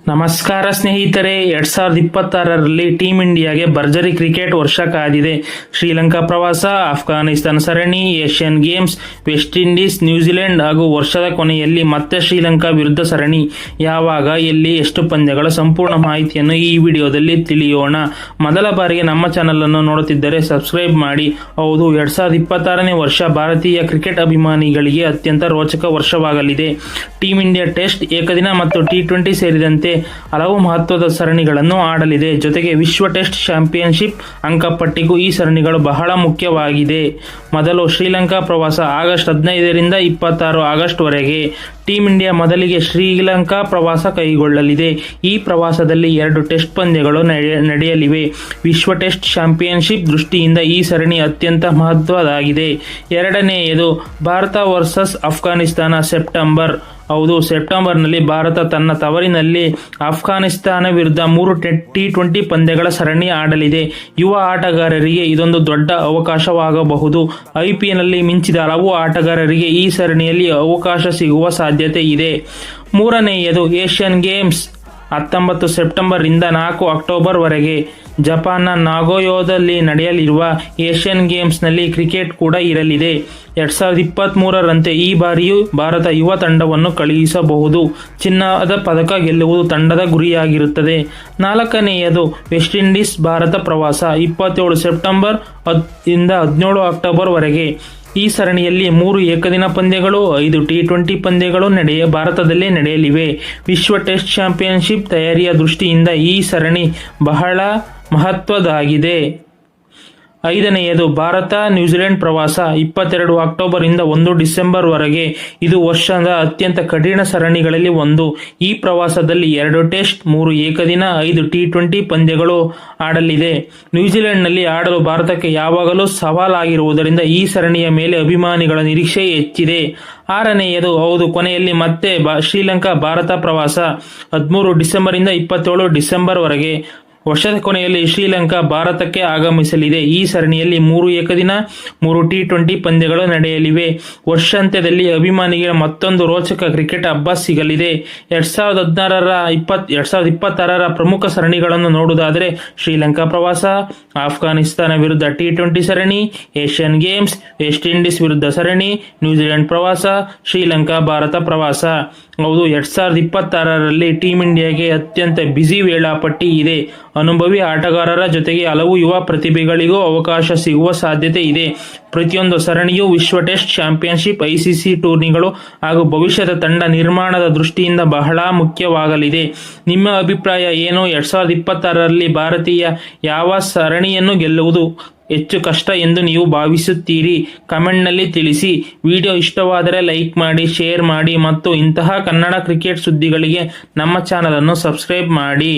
ನಮಸ್ಕಾರ ಸ್ನೇಹಿತರೆ, 2026ರಲ್ಲಿ ಟೀಂ ಇಂಡಿಯಾಗೆ ಭರ್ಜರಿ ಕ್ರಿಕೆಟ್ ವರ್ಷ ಕಾದಿದೆ. ಶ್ರೀಲಂಕಾ ಪ್ರವಾಸ, ಅಫ್ಘಾನಿಸ್ತಾನ ಸರಣಿ, Asian games, West Indies, New Zealand ಹಾಗೂ ವರ್ಷದ ಕೊನೆಯಲ್ಲಿ ಮತ್ತೆ ಶ್ರೀಲಂಕಾ ವಿರುದ್ಧ ಸರಣಿ. ಯಾವಾಗ, ಎಲ್ಲಿ, ಎಷ್ಟು ಪಂದ್ಯಗಳ ಸಂಪೂರ್ಣ ಮಾಹಿತಿಯನ್ನು ಈ ವಿಡಿಯೋದಲ್ಲಿ ತಿಳಿಯೋಣ. ಮೊದಲ ಬಾರಿಗೆ ನಮ್ಮ ಚಾನಲ್ ಅನ್ನು ನೋಡುತ್ತಿದ್ದರೆ ಸಬ್ಸ್ಕ್ರೈಬ್ ಮಾಡಿ. ಹೌದು, 2026ನೇ ವರ್ಷ ಭಾರತೀಯ ಕ್ರಿಕೆಟ್ ಅಭಿಮಾನಿಗಳಿಗೆ ಅತ್ಯಂತ ರೋಚಕ ವರ್ಷವಾಗಲಿದೆ. ಟೀಂ ಇಂಡಿಯಾ ಟೆಸ್ಟ್, ಏಕದಿನ ಮತ್ತು ಟಿ20 ಸೇರಿದಂತೆ ಹಲವು ಮಹತ್ವದ ಸರಣಿಗಳನ್ನು ಆಡಲಿದೆ. ಜೊತೆಗೆ ವಿಶ್ವ ಟೆಸ್ಟ್ ಚಾಂಪಿಯನ್ಶಿಪ್ ಅಂಕಪಟ್ಟಿಗೂ ಈ ಸರಣಿಗಳು ಬಹಳ ಮುಖ್ಯವಾಗಿದೆ. ಮೊದಲು ಶ್ರೀಲಂಕಾ ಪ್ರವಾಸ ಆಗಸ್ಟ್ 15ರಿಂದ 26 ಆಗಸ್ಟ್ ವರೆಗೆ. ಟೀಂ ಇಂಡಿಯಾ ಮೊದಲಿಗೆ ಶ್ರೀಲಂಕಾ ಪ್ರವಾಸ ಕೈಗೊಳ್ಳಲಿದೆ. ಈ ಪ್ರವಾಸದಲ್ಲಿ 2 ಟೆಸ್ಟ್ ಪಂದ್ಯಗಳು ನಡೆಯಲಿವೆ. ವಿಶ್ವ ಟೆಸ್ಟ್ ಚಾಂಪಿಯನ್ಶಿಪ್ ದೃಷ್ಟಿಯಿಂದ ಈ ಸರಣಿ ಅತ್ಯಂತ ಮಹತ್ವದಾಗಿದೆ. ಎರಡನೆಯದು ಭಾರತ ವರ್ಸಸ್ ಅಫ್ಘಾನಿಸ್ತಾನ. ಹೌದು, ಸೆಪ್ಟೆಂಬರ್ನಲ್ಲಿ ಭಾರತ ತನ್ನ ತವರಿನಲ್ಲಿ ಅಫ್ಘಾನಿಸ್ತಾನ ವಿರುದ್ಧ 3 ಟಿ20 ಪಂದ್ಯಗಳ ಸರಣಿ ಆಡಲಿದೆ. ಯುವ ಆಟಗಾರರಿಗೆ ಇದೊಂದು ದೊಡ್ಡ ಅವಕಾಶವಾಗಬಹುದು. ಐಪಿಎಲ್ನಲ್ಲಿ ಮಿಂಚಿದ ಹಲವು ಆಟಗಾರರಿಗೆ ಈ ಸರಣಿಯಲ್ಲಿ ಅವಕಾಶ ಸಿಗುವ ಸಾಧ್ಯತೆ ಇದೆ. ಮೂರನೆಯದು ಏಷ್ಯನ್ ಗೇಮ್ಸ್. 19 ಸೆಪ್ಟೆಂಬರ್ ರಿಂದ 4 ಅಕ್ಟೋಬರ್ ವರೆಗೆ ಜಪಾನ್ನ ನಾಗೋಯೋದಲ್ಲಿ ನಡೆಯಲಿರುವ ಏಷ್ಯನ್ ಗೇಮ್ಸ್ನಲ್ಲಿ ಕ್ರಿಕೆಟ್ ಕೂಡ ಇರಲಿದೆ. 2023ರಂತೆ ಈ ಬಾರಿಯೂ ಭಾರತ ಯುವ ತಂಡವನ್ನು ಕಳುಹಿಸಬಹುದು. ಚಿನ್ನದ ಪದಕ ಗೆಲ್ಲುವುದು ತಂಡದ ಗುರಿಯಾಗಿರುತ್ತದೆ. ನಾಲ್ಕನೆಯದು ವೆಸ್ಟ್ ಇಂಡೀಸ್ ಭಾರತ ಪ್ರವಾಸ. 27 ಸೆಪ್ಟೆಂಬರ್ ಇಂದ 17 ಅಕ್ಟೋಬರ್ ವರೆಗೆ. ಈ ಸರಣಿಯಲ್ಲಿ 3 ಏಕದಿನ ಪಂದ್ಯಗಳು, 5 ಟಿ20 ಪಂದ್ಯಗಳು ಭಾರತದಲ್ಲೇ ನಡೆಯಲಿವೆ. ವಿಶ್ವ ಟೆಸ್ಟ್ ಚಾಂಪಿಯನ್ಶಿಪ್ ತಯಾರಿಯ ದೃಷ್ಟಿಯಿಂದ ಈ ಸರಣಿ ಬಹಳ ಮಹತ್ವದಾಗಿದೆ. ಐದನೆಯದು ಭಾರತ ನ್ಯೂಜಿಲೆಂಡ್ ಪ್ರವಾಸ. 22 ಅಕ್ಟೋಬರ್ ಇಂದ 1 ಡಿಸೆಂಬರ್ ವರೆಗೆ. ಇದು ವರ್ಷದ ಅತ್ಯಂತ ಕಠಿಣ ಸರಣಿಗಳಲ್ಲಿ ಒಂದು. ಈ ಪ್ರವಾಸದಲ್ಲಿ 2 ಟೆಸ್ಟ್, 3 ಏಕದಿನ, 5 ಟಿ20 ಪಂದ್ಯಗಳು ಆಡಲಿದೆ. ನ್ಯೂಜಿಲೆಂಡ್ನಲ್ಲಿ ಆಡಲು ಭಾರತಕ್ಕೆ ಯಾವಾಗಲೂ ಸವಾಲಾಗಿರುವುದರಿಂದ ಈ ಸರಣಿಯ ಮೇಲೆ ಅಭಿಮಾನಿಗಳ ನಿರೀಕ್ಷೆ ಹೆಚ್ಚಿದೆ. ಆರನೆಯದು, ಹೌದು, ಕೊನೆಯಲ್ಲಿ ಮತ್ತೆ ಶ್ರೀಲಂಕಾ ಭಾರತ ಪ್ರವಾಸ. 13 ಡಿಸೆಂಬರ್ ಇಂದ 27 ಡಿಸೆಂಬರ್ ವರೆಗೆ. ವರ್ಷದ ಕೊನೆಯಲ್ಲಿ ಶ್ರೀಲಂಕಾ ಭಾರತಕ್ಕೆ ಆಗಮಿಸಲಿದೆ. ಈ ಸರಣಿಯಲ್ಲಿ 3 ಏಕದಿನ, 3 ಟಿ20 ಪಂದ್ಯಗಳು ನಡೆಯಲಿವೆ. ವರ್ಷಾಂತ್ಯದಲ್ಲಿ ಅಭಿಮಾನಿಗೆ ಮತ್ತೊಂದು ರೋಚಕ ಕ್ರಿಕೆಟ್ ಹಬ್ಬ ಸಿಗಲಿದೆ. 2026ರ ಪ್ರಮುಖ ಸರಣಿಗಳನ್ನು ನೋಡುವುದಾದರೆ ಶ್ರೀಲಂಕಾ ಪ್ರವಾಸ, ಅಫ್ಘಾನಿಸ್ತಾನ ವಿರುದ್ಧ ಟಿ20 ಸರಣಿ, ಏಷ್ಯನ್ ಗೇಮ್ಸ್, ವೆಸ್ಟ್ ಇಂಡೀಸ್ ವಿರುದ್ಧ ಸರಣಿ, ನ್ಯೂಜಿಲೆಂಡ್ ಪ್ರವಾಸ, ಶ್ರೀಲಂಕಾ ಭಾರತ ಪ್ರವಾಸ. ಹೌದು, 2026ರಲ್ಲಿ ಟೀಂ ಇಂಡಿಯಾಗೆ ಅತ್ಯಂತ ಬ್ಯುಸಿ ವೇಳಾಪಟ್ಟಿ ಇದೆ. ಅನುಭವಿ ಆಟಗಾರರ ಜೊತೆಗೆ ಹಲವು ಯುವ ಪ್ರತಿಭೆಗಳಿಗೂ ಅವಕಾಶ ಸಿಗುವ ಸಾಧ್ಯತೆ ಇದೆ. ಪ್ರತಿಯೊಂದು ಸರಣಿಯು ವಿಶ್ವ ಟೆಸ್ಟ್ ಚಾಂಪಿಯನ್ಶಿಪ್, ಐಸಿಸಿ ಟೂರ್ನಿಗಳು ಹಾಗೂ ಭವಿಷ್ಯದ ತಂಡ ನಿರ್ಮಾಣದ ದೃಷ್ಟಿಯಿಂದ ಬಹಳ ಮುಖ್ಯವಾಗಲಿದೆ. ನಿಮ್ಮ ಅಭಿಪ್ರಾಯ ಏನು? 2026ರಲ್ಲಿ ಭಾರತೀಯ ಯಾವ ಸರಣಿಯನ್ನು ಗೆಲ್ಲುವುದು ಹೆಚ್ಚು ಕಷ್ಟ ಎಂದು ನೀವು ಭಾವಿಸುತ್ತೀರಿ? ಕಮೆಂಟ್ನಲ್ಲಿ ತಿಳಿಸಿ. ವಿಡಿಯೋ ಇಷ್ಟವಾದರೆ ಲೈಕ್ ಮಾಡಿ, ಶೇರ್ ಮಾಡಿ ಮತ್ತು ಇಂತಹ ಕನ್ನಡ ಕ್ರಿಕೆಟ್ ಸುದ್ದಿಗಳಿಗೆ ನಮ್ಮ ಚಾನಲ್ ಅನ್ನು ಸಬ್ಸ್ಕ್ರೈಬ್ ಮಾಡಿ.